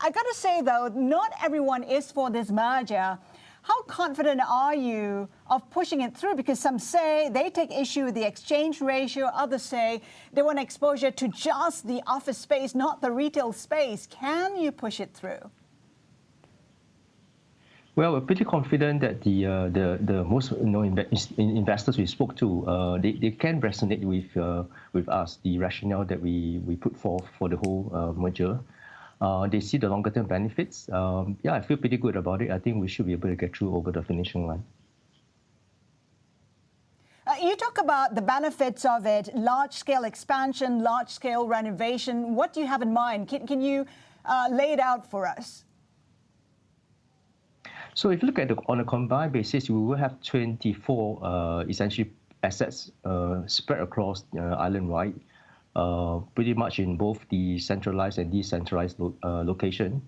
I got to say, though, not everyone is for this merger. How confident are you of pushing it through? Because some say they take issue with the exchange ratio. Others say they want exposure to just the office space, not the retail space. Can you push it through? Well, we're pretty confident that the most investors we spoke to, they can resonate with us, the rationale that we put forth for the whole merger. They see the longer term benefits. Yeah, I feel pretty good about it. I think we should be able to get through over the finishing line. You talk about the benefits of it, large-scale expansion, large-scale renovation. What do you have in mind? Can you lay it out for us? So if you look at on a combined basis, we will have 24 essentially assets spread across island-wide, pretty much in both the centralized and decentralized location.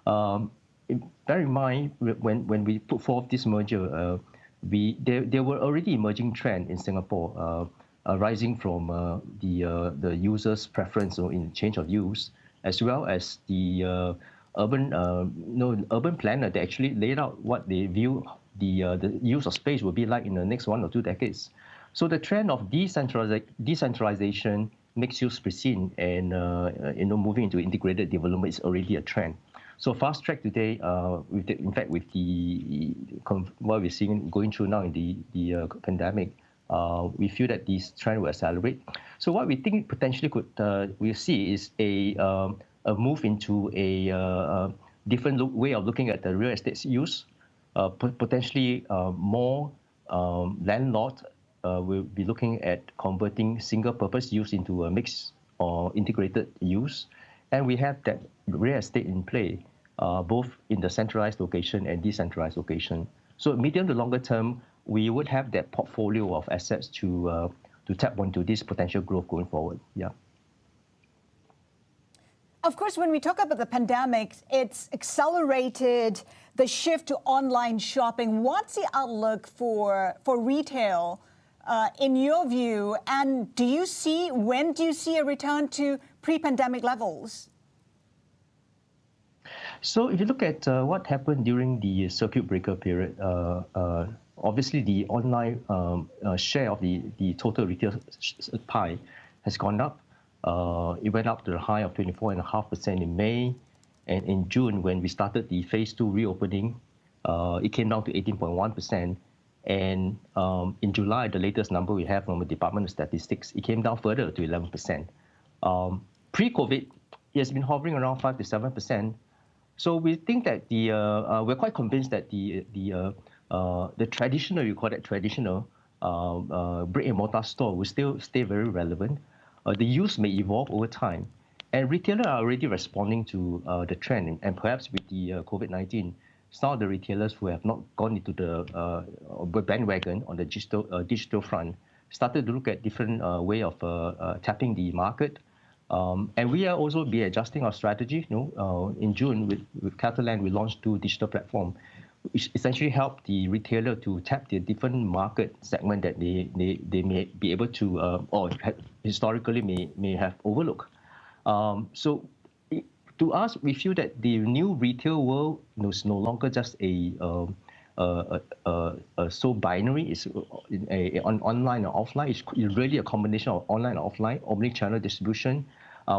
Bear in mind, when we put forth this merger, there were already emerging trend in Singapore, arising from the user's preference in change of use, as well as the urban planner, they actually laid out what they view the use of space will be like in the next 1 or 2 decades. So the trend of decentralization, mixed use pristine, and moving into integrated development is already a trend. So fast track today, in fact, with what we're seeing going through now in the pandemic, we feel that this trend will accelerate. So what we think potentially we'll see is a move into a different way of looking at the real estate use. Potentially more landlords will be looking at converting single-purpose use into a mixed or integrated use. And we have that real estate in play, both in the centralized location and decentralized location. So medium to longer term, we would have that portfolio of assets to tap into this potential growth going forward. Yeah. Of course, when we talk about the pandemic, it's accelerated the shift to online shopping. What's the outlook for retail in your view? And when do you see a return to pre-pandemic levels? So if you look at what happened during the circuit breaker period, obviously the online share of the total retail pie has gone up. It went up to the high of 24.5% in May, and in June, when we started the phase 2 reopening, it came down to 18.1%. And in July, the latest number we have from the Department of Statistics, it came down further to 11%. Pre-COVID, it has been hovering around 5 to 7%. So we think that we're quite convinced that the traditional, you call it traditional, brick and mortar store will still stay very relevant. The use may evolve over time, and retailers are already responding to the trend. And perhaps with the COVID-19, some of the retailers who have not gone into the bandwagon on the digital front started to look at different way of tapping the market. And we are also be adjusting our strategy. In June with CapitaLand, we launched 2 digital platforms, which essentially help the retailer to tap the different market segment that they may be able to or historically may have overlooked. So to us, we feel that the new retail world is no longer just so binary. It's online or offline. It's really a combination of online and offline, omni-channel distribution.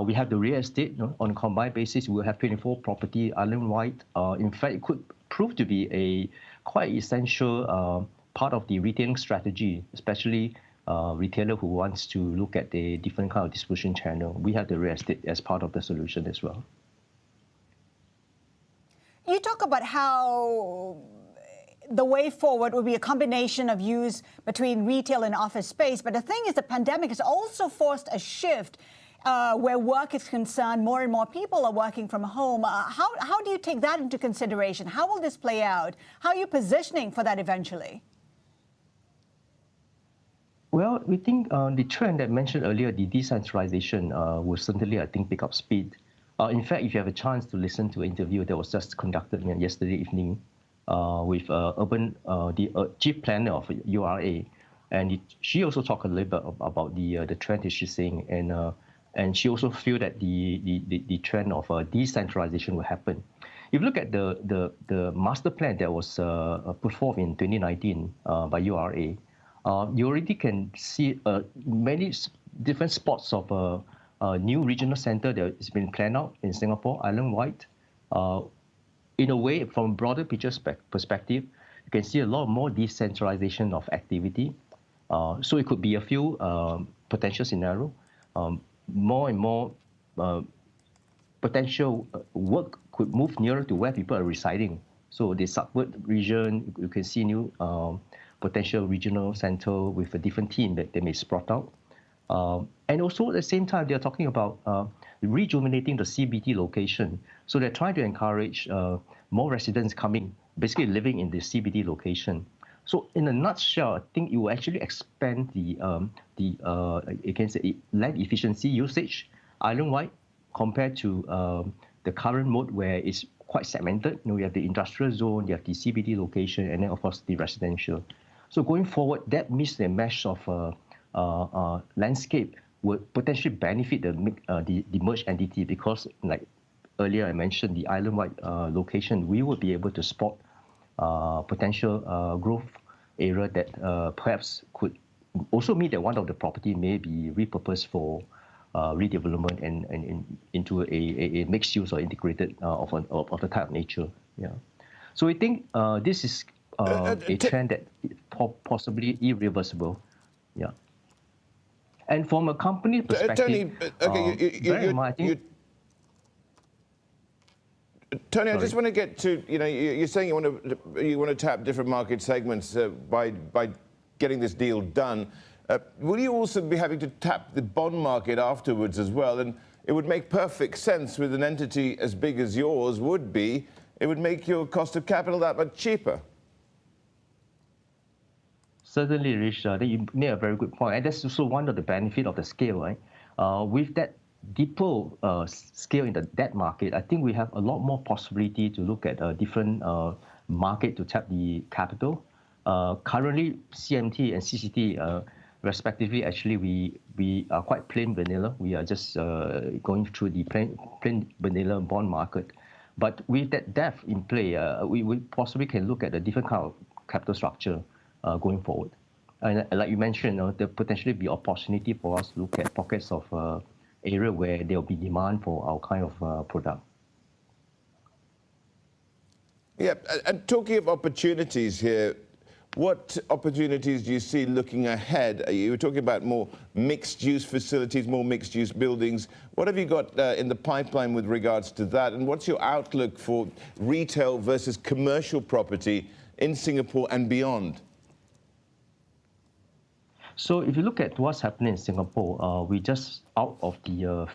We have the real estate on a combined basis. We'll have 24 property island-wide. In fact, it could prove to be a quite essential part of the retailing strategy, especially retailer who wants to look at the different kind of distribution channel. We have the real estate as part of the solution as well. You talk about how the way forward will be a combination of use between retail and office space. But the thing is, the pandemic has also forced a shift where work is concerned. More and more people are working from home. How do you take that into consideration? How will this play out? How are you positioning for that eventually? Well, we think the trend that I mentioned earlier, the decentralization, will certainly, I think, pick up speed. In fact, if you have a chance to listen to an interview that was just conducted yesterday evening with the chief planner of URA, and she also talked a little bit about the trend that she's seeing. And And she also feel that the trend of decentralization will happen. If you look at the master plan that was put forth in 2019 by URA, you already can see many different spots of a new regional center that has been planned out in Singapore, island-wide. In a way, from a broader picture perspective, you can see a lot more decentralization of activity. So it could be a few potential scenario. More and more potential work could move nearer to where people are residing. So the subward region, you can see new potential regional center with a different team that they may sprout out. And also at the same time, they're talking about rejuvenating the CBD location. So they're trying to encourage more residents coming, basically living in the CBD location. So in a nutshell, I think it will actually expand the you can say land efficiency usage island-wide compared to the current mode where it's quite segmented. You know, you have the industrial zone, you have the CBD location, and then of course the residential. So going forward, that means the mesh of landscape would potentially benefit the merged entity because, like earlier I mentioned, the island-wide location, we would be able to spot potential growth area that perhaps could also mean that one of the property may be repurposed for redevelopment and into a mixed use or integrated of the type of nature. Yeah. So I think this is a trend that possibly irreversible. Yeah. And from a company perspective, Tony, Tony, I just want to get to, you know, you're saying you want to tap different market segments by getting this deal done. Will you also be having to tap the bond market afterwards as well? And it would make perfect sense with an entity as big as yours would be. It would make your cost of capital that much cheaper. Certainly, Rishaad, you made a very good point. And that's also one of the benefits of the scale, right? With that deeper scale in the debt market, I think we have a lot more possibility to look at a different market to tap the capital. Currently, CMT and CCT, respectively, actually, we are quite plain vanilla. We are just going through the plain vanilla bond market. But with that depth in play, we possibly can look at a different kind of capital structure going forward. And like you mentioned, there potentially be opportunity for us to look at pockets of area where there will be demand for our kind of product. Yeah, and talking of opportunities here, what opportunities do you see looking ahead? You were talking about more mixed-use facilities, more mixed-use buildings. What have you got in the pipeline with regards to that? And what's your outlook for retail versus commercial property in Singapore and beyond? So if you look at what's happening in Singapore, we just out of the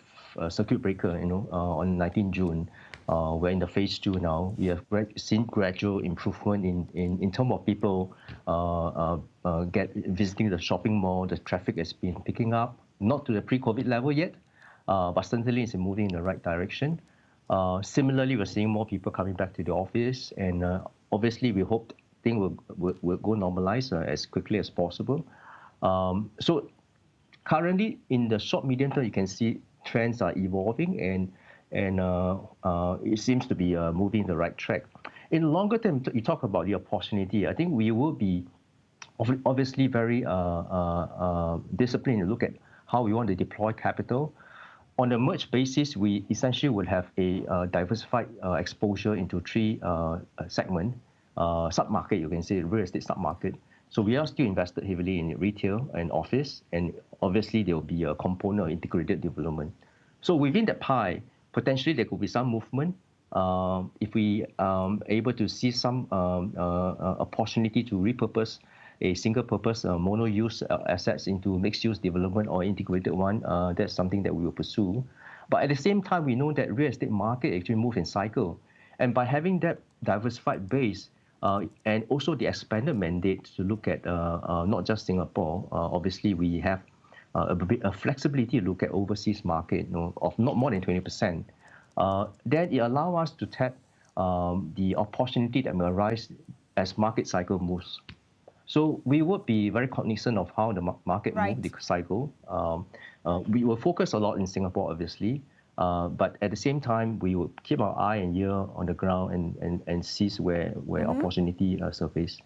circuit breaker, on 19 June. We're in the phase 2 now. We have seen gradual improvement in terms of people visiting the shopping mall. The traffic has been picking up, not to the pre-COVID level yet, but certainly it's moving in the right direction. Similarly, we're seeing more people coming back to the office, and obviously we hope things will go normalize as quickly as possible. So currently, in the short, medium term, you can see trends are evolving and it seems to be moving in the right track. In longer term, you talk about the opportunity. I think we will be obviously very disciplined to look at how we want to deploy capital. On a merged basis, we essentially will have a diversified exposure into 3 segments, sub-market, you can say, real estate sub-market. So we are still invested heavily in retail and office, and obviously there will be a component of integrated development. So within that pie, potentially there could be some movement. If we are able to see some opportunity to repurpose a single-purpose mono-use assets into mixed-use development or integrated one, that's something that we will pursue. But at the same time, we know that real estate market actually moves in cycle. And by having that diversified base, and also the expanded mandate to look at not just Singapore, obviously we have a flexibility to look at overseas market of not more than 20%. Then it allows us to tap the opportunity that may arise as market cycle moves. So we would be very cognizant of how the market Right. move, the cycle. We will focus a lot in Singapore, obviously, but at the same time, we will keep our eye and ear on the ground and seize where opportunity surface.